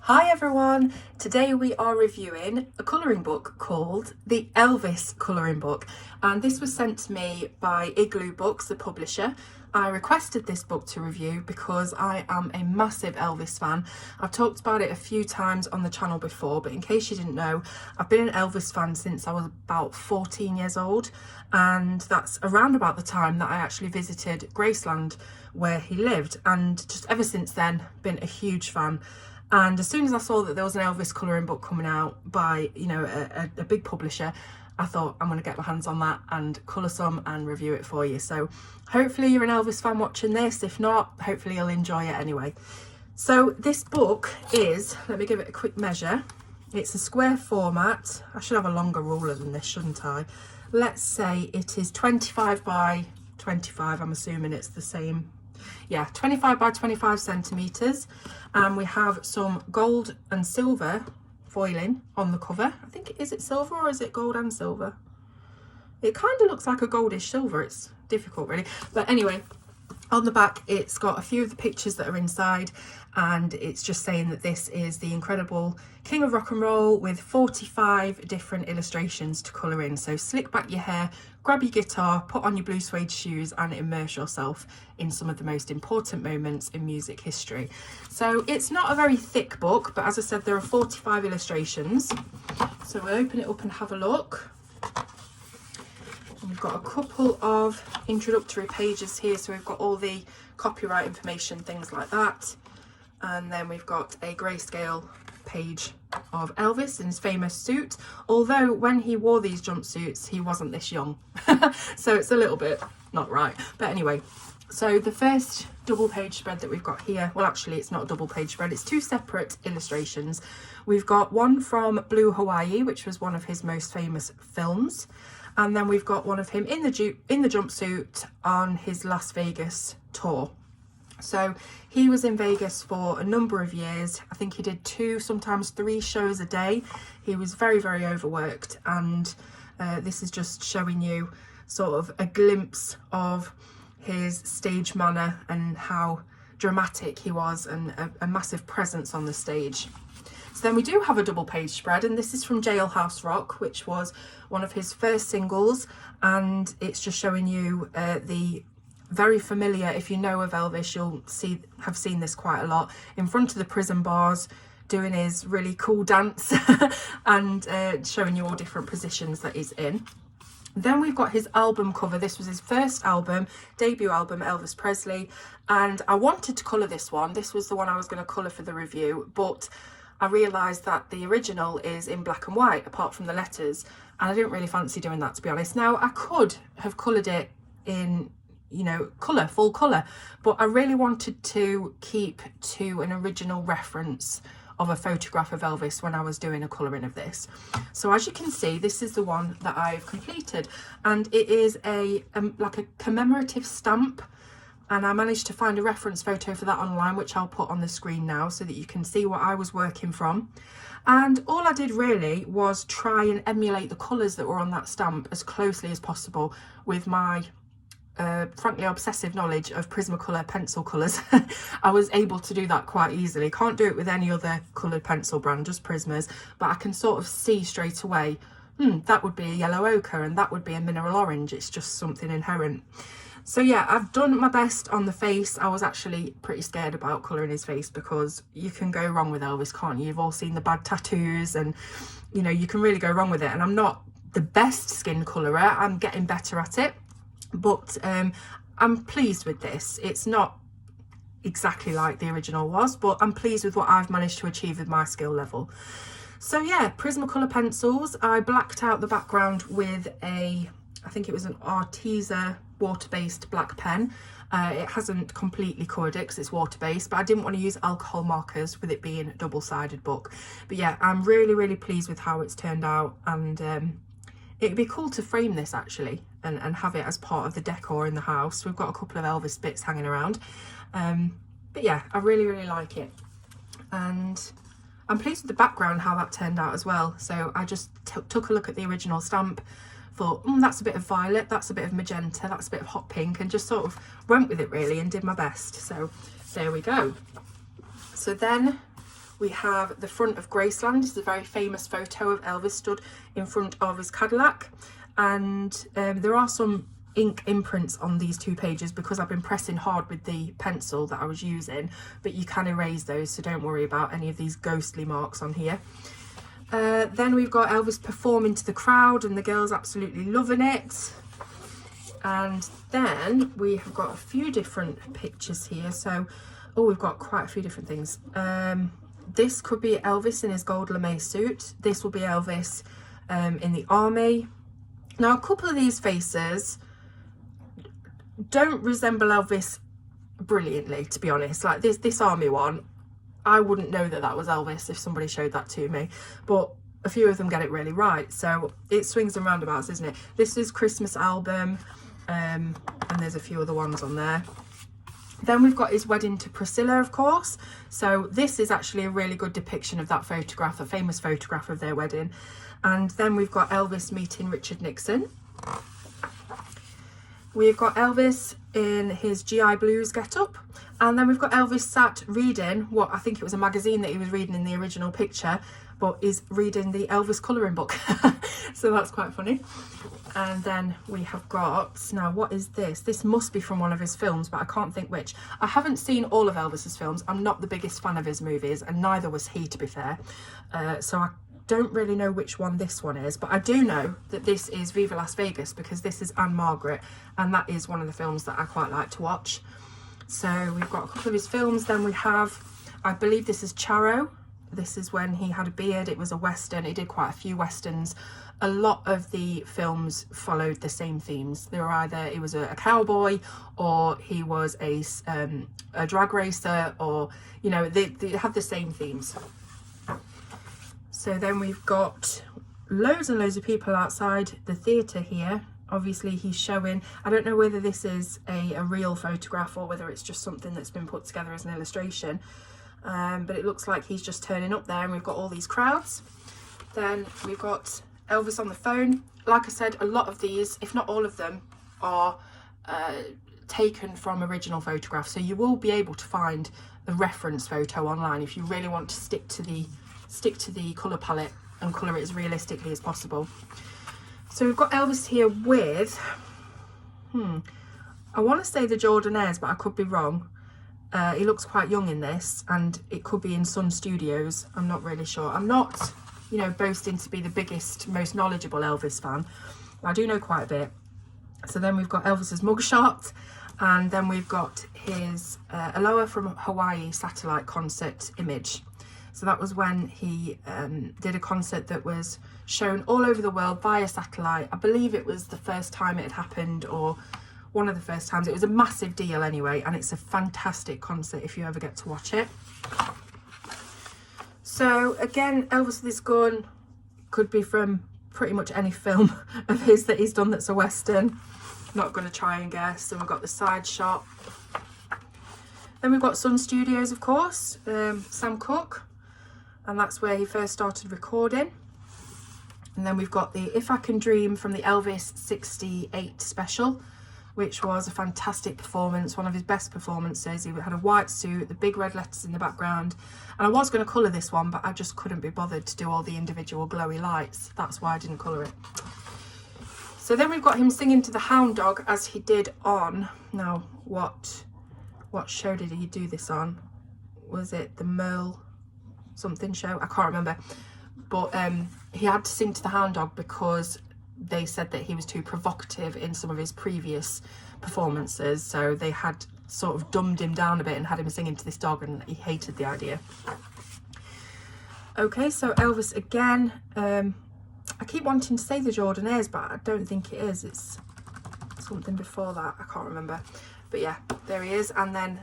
Hi everyone! Today we are reviewing a colouring book called the Elvis colouring book, and this was sent to me by Igloo Books, the publisher. I requested this book to review because I am a massive Elvis fan. I've talked about it a few times on the channel before, but in case you didn't know, I've been an Elvis fan since I was about 14 years old, and that's around about the time that I actually visited Graceland where he lived, and just ever since then been a huge fan. And as soon as I saw that there was an Elvis colouring book coming out by, a big publisher, I thought I'm going to get my hands on that and colour some and review it for you. So hopefully you're an Elvis fan watching this. If not, hopefully you'll enjoy it anyway. So this book is, let me give it a quick measure. It's a square format. I should have a longer ruler than this, shouldn't I? Let's say it is 25 by 25. I'm assuming it's the same. Yeah, 25 by 25 centimetres, and we have some gold and silver foiling on the cover. I think, is it silver or is it gold and silver? It kind of looks like a goldish silver. It's difficult really, but anyway, on the back it's got a few of the pictures that are inside, and it's just saying that this is the incredible king of rock and roll with 45 different illustrations to colour in. So slick back your hair, grab your guitar, put on your blue suede shoes and immerse yourself in some of the most important moments in music history. So it's not a very thick book, but as I said, there are 45 illustrations. So we'll open it up and have a look. We've got a couple of introductory pages here, so we've got all the copyright information, things like that, and then we've got a grayscale page of Elvis in his famous suit, although when he wore these jumpsuits he wasn't this young. So it's a little bit not right, but anyway. So the first double page spread that we've got here, well actually it's not a double page spread, it's two separate illustrations. We've got one from Blue Hawaii, which was one of his most famous films, and then we've got one of him in the jumpsuit on his Las Vegas tour. So he was in Vegas for a number of years. I think he did 2, sometimes 3 shows a day. He was very, very overworked, and this is just showing you sort of a glimpse of his stage manner and how dramatic he was, and a massive presence on the stage. So then we do have a double page spread, and this is from Jailhouse Rock, which was one of his first singles, and it's just showing you the very familiar, if you know of Elvis, you'll have seen this quite a lot, in front of the prison bars doing his really cool dance and showing you all different positions that he's in. Then we've got his album cover. This was his first album, debut album, Elvis Presley, and I wanted to colour this one. This was the one I was going to colour for the review, but I realised that the original is in black and white apart from the letters, and I didn't really fancy doing that, to be honest. Now I could have coloured it in, colour, full colour, but I really wanted to keep to an original reference of a photograph of Elvis when I was doing a colouring of this. So as you can see, this is the one that I've completed, and it is like a commemorative stamp, and I managed to find a reference photo for that online, which I'll put on the screen now so that you can see what I was working from. And all I did really was try and emulate the colours that were on that stamp as closely as possible with my frankly obsessive knowledge of Prismacolor pencil colours. I was able to do that quite easily. Can't do it with any other coloured pencil brand, just Prismas, but I can sort of see straight away, that would be a yellow ochre and that would be a mineral orange. It's just something inherent. So yeah, I've done my best on the face. I was actually pretty scared about colouring his face because you can go wrong with Elvis, can't you? You've all seen the bad tattoos, and you can really go wrong with it. And I'm not the best skin colourer, I'm getting better at it, but I'm pleased with this. It's not exactly like the original was, but I'm pleased with what I've managed to achieve with my skill level. So yeah, Prismacolor pencils. I blacked out the background with I think it was an Arteza water-based black pen. It hasn't completely coloured it because it's water-based, but I didn't want to use alcohol markers with it being a double-sided book. But yeah, I'm really, really pleased with how it's turned out, and it'd be cool to frame this actually and have it as part of the decor in the house. We've got a couple of Elvis bits hanging around, but yeah, I really, really like it, and I'm pleased with the background, how that turned out as well. So I just took a look at the original stamp, thought, that's a bit of violet, that's a bit of magenta, that's a bit of hot pink, and just sort of went with it really and did my best. So there we go. So then We have the front of Graceland. This is a very famous photo of Elvis stood in front of his Cadillac. And there are some ink imprints on these 2 pages because I've been pressing hard with the pencil that I was using, but you can erase those, so don't worry about any of these ghostly marks on here. Then we've got Elvis performing to the crowd and the girls absolutely loving it. And then we have got a few different pictures here. So, oh, we've got quite a few different things. This could be Elvis in his gold lame suit. This will be Elvis in the army. Now, a couple of these faces don't resemble Elvis brilliantly, to be honest. Like this army one, I wouldn't know that that was Elvis if somebody showed that to me. But a few of them get it really right. So it swings and roundabouts, isn't it? This is Christmas album. And there's a few other ones on there. Then we've got his wedding to Priscilla, of course. So this is actually a really good depiction of that photograph, a famous photograph of their wedding. And then we've got Elvis meeting Richard Nixon. We've got Elvis in his GI Blues get-up. And then we've got Elvis sat reading what I think it was a magazine that he was reading in the original picture, but is reading the Elvis colouring book. So that's quite funny. And then we have got, now what is this? This must be from one of his films, but I can't think which. I haven't seen all of Elvis's films. I'm not the biggest fan of his movies, and neither was he, to be fair. So I don't really know which one this one is, but I do know that this is Viva Las Vegas because this is Anne Margaret, and that is one of the films that I quite like to watch. So we've got a couple of his films. Then we have, I believe this is Charo. This is when he had a beard. It was a Western. He did quite a few Westerns. A lot of the films followed the same themes. They were either he was a cowboy, or he was a drag racer, or, you know, they have the same themes. So then we've got loads and loads of people outside the theatre here. Obviously he's showing, I don't know whether this is a real photograph or whether it's just something that's been put together as an illustration. But it looks like he's just turning up there, and we've got all these crowds. Then we've got Elvis on the phone. Like I said, a lot of these, if not all of them, are taken from original photographs. So you will be able to find the reference photo online if you really want to stick to the colour palette and colour it as realistically as possible. So we've got Elvis here with, I want to say the Jordanaires, but I could be wrong. He looks quite young in this, and it could be in Sun Studios. I'm not really sure. I'm not, you know, boasting to be the biggest, most knowledgeable Elvis fan. I do know quite a bit. So then we've got Elvis's mugshot, and then we've got his Aloha from Hawaii satellite concert image. So that was when he did a concert that was shown all over the world via satellite. I believe it was the first time it had happened, or one of the first times. It was a massive deal anyway, and it's a fantastic concert if you ever get to watch it. So again, Elvis with his gun could be from pretty much any film of his that he's done that's a Western. Not going to try and guess. So we've got the side shot. Then we've got Sun Studios, of course, Sam Cooke, and that's where he first started recording. And then we've got the If I Can Dream from the Elvis 68 special, which was a fantastic performance, one of his best performances. He had a white suit, the big red letters in the background. And I was going to colour this one, but I just couldn't be bothered to do all the individual glowy lights. That's why I didn't colour it. So then we've got him singing to the hound dog, as he did on, now what show did he do this on? Was it the Merle something show? I can't remember. But he had to sing to the hound dog because they said that he was too provocative in some of his previous performances, so they had sort of dumbed him down a bit and had him singing to this dog, and he hated the idea. Okay, so Elvis again. I keep wanting to say the Jordanaires, but I don't think it is. It's something before that. I can't remember. But yeah, there he is. And then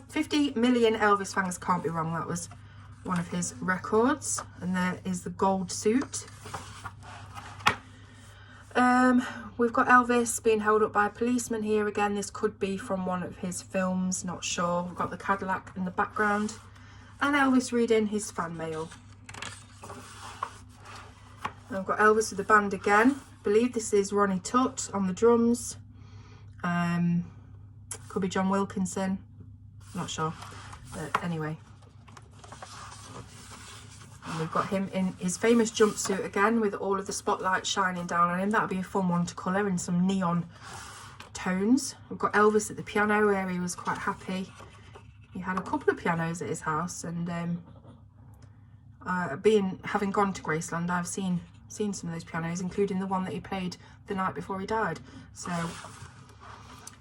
50 million Elvis fans can't be wrong. That was one of his records. And there is the gold suit. We've got Elvis being held up by a policeman here again. This could be from one of his films, not sure. We've got the Cadillac in the background, and Elvis reading his fan mail. And I've got Elvis with the band again. I believe this is Ronnie Tutt on the drums. Could be John Wilkinson, not sure, but anyway. And we've got him in his famous jumpsuit again with all of the spotlight shining down on him. That'd be a fun one to colour in some neon tones. We've got Elvis at the piano where he was quite happy. He had a couple of pianos at his house, and having gone to Graceland, I've seen some of those pianos, including the one that he played the night before he died. So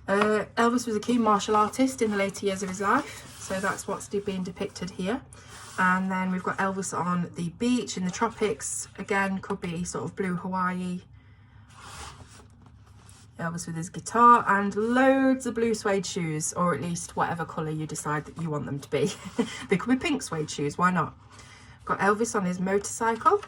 Elvis was a keen martial artist in the later years of his life, so that's what's being depicted here. And then we've got Elvis on the beach in the tropics. Again, could be sort of blue Hawaii. Elvis with his guitar and loads of blue suede shoes, or at least whatever colour you decide that you want them to be. They could be pink suede shoes, why not? Got Elvis on his motorcycle.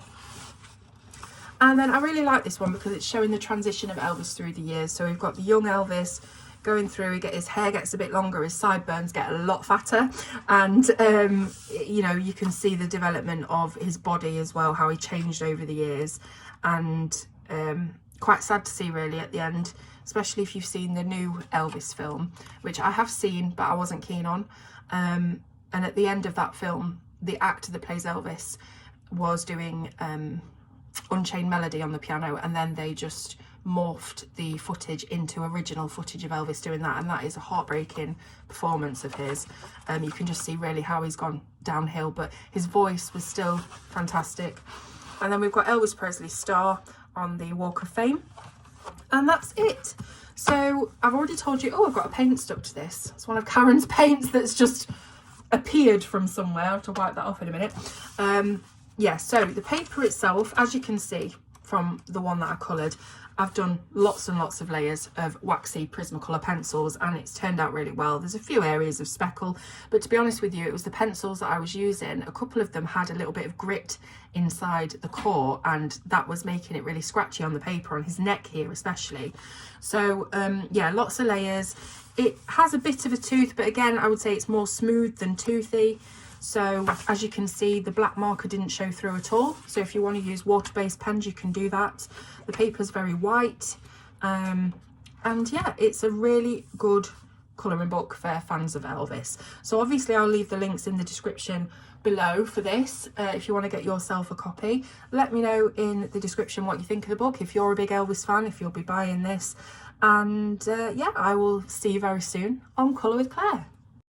And then I really like this one because it's showing the transition of Elvis through the years. So we've got the young Elvis going through, his hair gets a bit longer, his sideburns get a lot fatter, and you know, you can see the development of his body as well, how he changed over the years. And quite sad to see really at the end, especially if you've seen the new Elvis film, which I have seen but I wasn't keen on. And at the end of that film, the actor that plays Elvis was doing Unchained Melody on the piano, and then they just morphed the footage into original footage of Elvis doing that, and that is a heartbreaking performance of his. You can just see really how he's gone downhill, but his voice was still fantastic. And then we've got Elvis Presley's star on the Walk of Fame, and that's it. So I've already told you, oh, I've got a paint stuck to this. It's one of Karen's paints that's just appeared from somewhere. I'll have to wipe that off in a minute. Yeah, so the paper itself, as you can see from the one that I coloured, I've done lots and lots of layers of waxy Prismacolor pencils, and it's turned out really well. There's a few areas of speckle, but to be honest with you, it was the pencils that I was using. A couple of them had a little bit of grit inside the core, and that was making it really scratchy on the paper, on his neck here especially. So yeah, lots of layers. It has a bit of a tooth, but again, I would say it's more smooth than toothy. So as you can see, the black marker didn't show through at all. So if you want to use water-based pens, you can do that. The paper's very white. And yeah, it's a really good colouring book for fans of Elvis. So obviously I'll leave the links in the description below for this if you want to get yourself a copy. Let me know in the description what you think of the book, if you're a big Elvis fan, if you'll be buying this. And yeah, I will see you very soon on Colour with Claire.